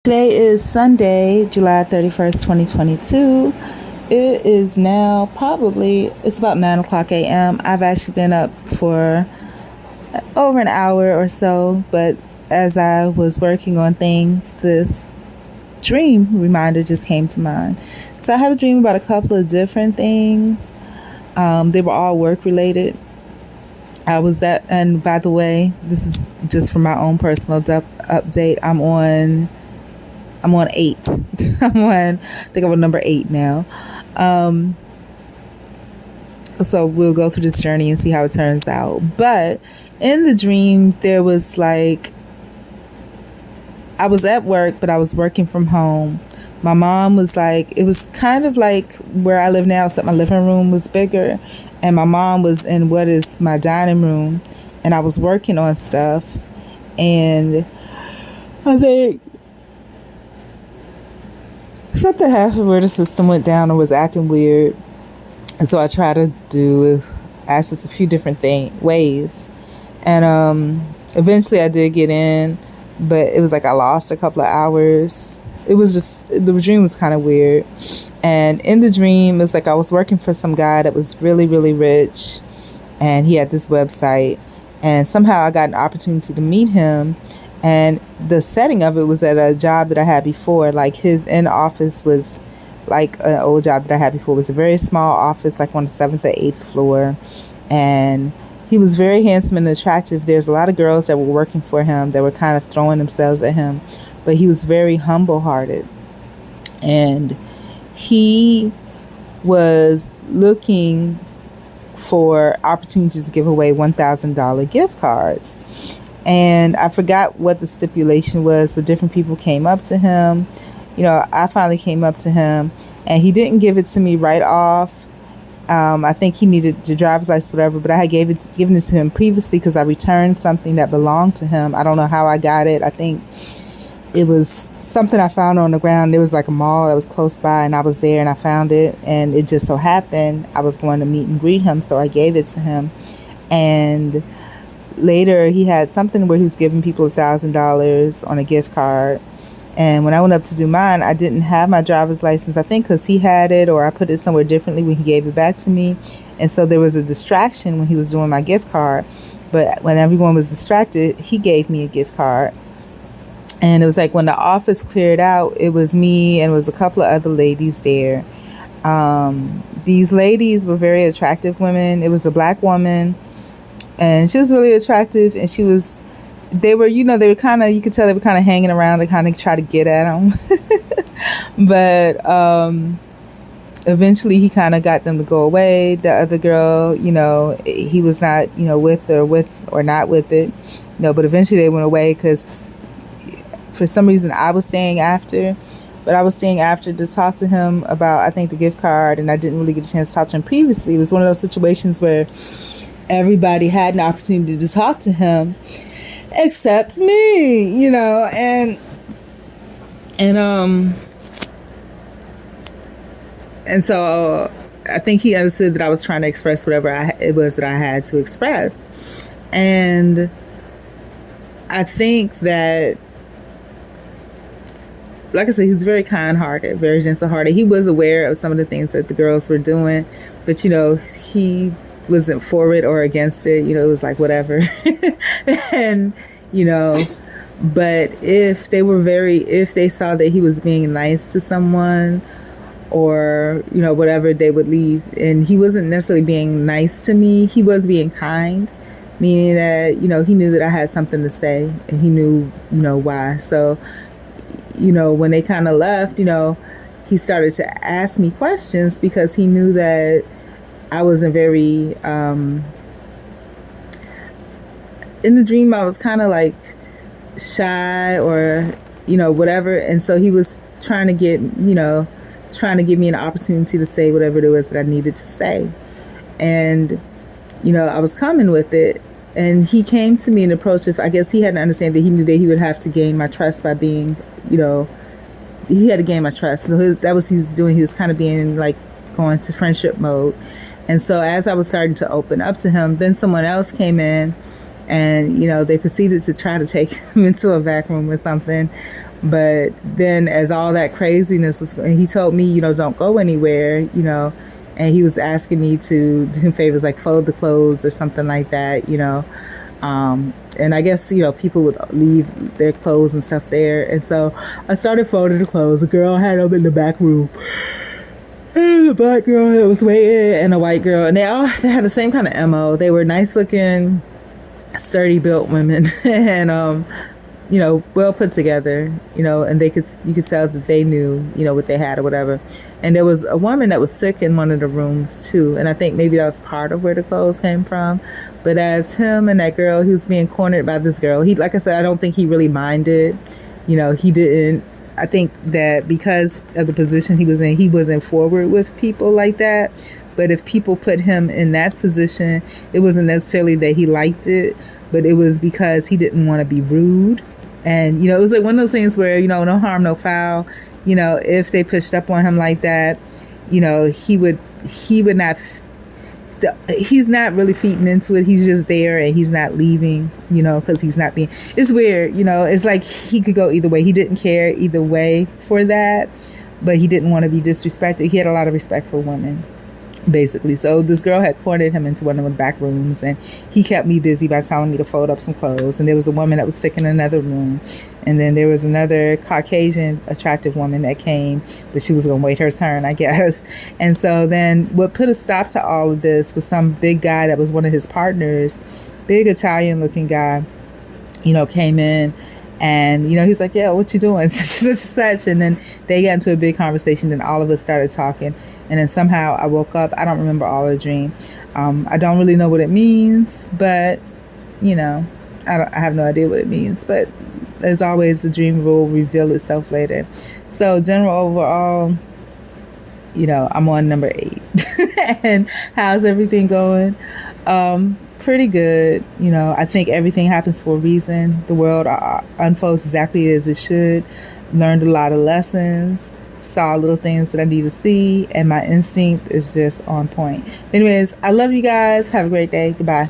Today is Sunday, July 31st, 2022. It is now it's about 9 o'clock a.m. I've actually been up for over an hour or so, but as I was working on things, this dream reminder just came to mind. So I had a dream about a couple of different things. They were all work related. And by the way, this is just for my own personal update. I'm on eight. I think I'm on number 8 now. So we'll go through this journey and see how it turns out. But in the dream, there was like, I was at work, but I was working from home. My mom was like, it was kind of like where I live now, except my living room was bigger. And my mom was in what is my dining room. And I was working on stuff. And I think something happened where the system went down or was acting weird. And so I tried to access a few different ways. And eventually I did get in, but it was like I lost a couple of hours. It was just, the dream was kind of weird. And in the dream, it was like I was working for some guy that was really, really rich. And he had this website. And somehow I got an opportunity to meet him. And the setting of it was at a job that I had before. Like his in office was like an old job that I had before. It was a very small office, like on the 7th or 8th floor. And he was very handsome and attractive. There's a lot of girls that were working for him that were kind of throwing themselves at him. But he was very humble-hearted. And he was looking for opportunities to give away $1,000 gift cards. And I forgot what the stipulation was, but different people came up to him. I finally came up to him, and he didn't give it to me right off. I think he needed the driver's license, whatever, but I had given it to him previously because I returned something that belonged to him. I don't know how I got it. I think it was something I found on the ground. There was like a mall that was close by, and I was there and I found it, and it just so happened I was going to meet and greet him, so I gave it to him. And later he had something where he was giving people $1,000 on a gift card. And when I went up to do mine, I didn't have my driver's license, I think because he had it, or I put it somewhere differently when he gave it back to me. And so there was a distraction when he was doing my gift card. But when everyone was distracted, he gave me a gift card. And it was like when the office cleared out, it was me and it was a couple of other ladies there. These ladies were very attractive women. It was a black woman, and she was really attractive, and they were kind of, you could tell they were kind of hanging around to kind of try to get at him. But eventually he kind of got them to go away. The other girl, he was not, with or not with it, but eventually they went away because for some reason I was staying after to talk to him about, I think, the gift card, and I didn't really get a chance to talk to him previously. It was one of those situations where everybody had an opportunity to talk to him except me, and so I think he understood that I was trying to express whatever it was that I had to express. And I think that, like I said, he was very kind-hearted, very gentle-hearted. He was aware of some of the things that the girls were doing, but he wasn't for it or against it. It was like whatever. And but if they saw that he was being nice to someone, or whatever, they would leave. And he wasn't necessarily being nice to me, he was being kind, meaning that he knew that I had something to say, and he knew why. So when they kind of left, he started to ask me questions because he knew that I wasn't very, in the dream, I was kind of like shy or, whatever. And so he was trying to give me an opportunity to say whatever it was that I needed to say. And, I was coming with it. And he came to me and approached it. I guess he had to understand that he knew that he would have to gain my trust by being, he had to gain my trust. So that was what he was doing. He was kind of being like going to friendship mode. And so as I was starting to open up to him, then someone else came in, and they proceeded to try to take him into a back room or something. But then as all that craziness was going, he told me, don't go anywhere, and he was asking me to do him favors like fold the clothes or something like that, and I guess, people would leave their clothes and stuff there. And so I started folding the clothes. A girl had them in the back room. And the black girl that was waiting and a white girl. And they had the same kind of MO. They were nice looking, sturdy built women. And, well put together, and you could tell that they knew, what they had or whatever. And there was a woman that was sick in one of the rooms too. And I think maybe that was part of where the clothes came from. But as him and that girl, he was being cornered by this girl. He, like I said, I don't think he really minded, he didn't. I think that because of the position he was in, he wasn't forward with people like that. But if people put him in that position, it wasn't necessarily that he liked it, but it was because he didn't want to be rude. And, it was like one of those things where, no harm, no foul. If they pushed up on him like that, he would not, he's not really feeding into it. He's just there and he's not leaving, because he's not being, it's weird, it's like he could go either way. He didn't care either way for that, but he didn't want to be disrespected. He had a lot of respect for women, basically. So this girl had cornered him into one of the back rooms, and he kept me busy by telling me to fold up some clothes. And there was a woman that was sick in another room, and then there was another Caucasian attractive woman that came, but she was gonna wait her turn, I guess. And so then what put a stop to all of this was some big guy that was one of his partners, big Italian looking guy, came in. And, he's like, yeah, what you doing? Such. And then they got into a big conversation. Then all of us started talking. And then somehow I woke up. I don't remember all the dream. I don't really know what it means. But, I have no idea what it means. But as always, the dream will reveal itself later. So general overall, I'm on number 8. And how's everything going? Pretty good. I think everything happens for a reason. The world unfolds exactly as it should. Learned a lot of lessons, saw little things that I need to see, and my instinct is just on point. Anyways, I love you guys. Have a great day. Goodbye.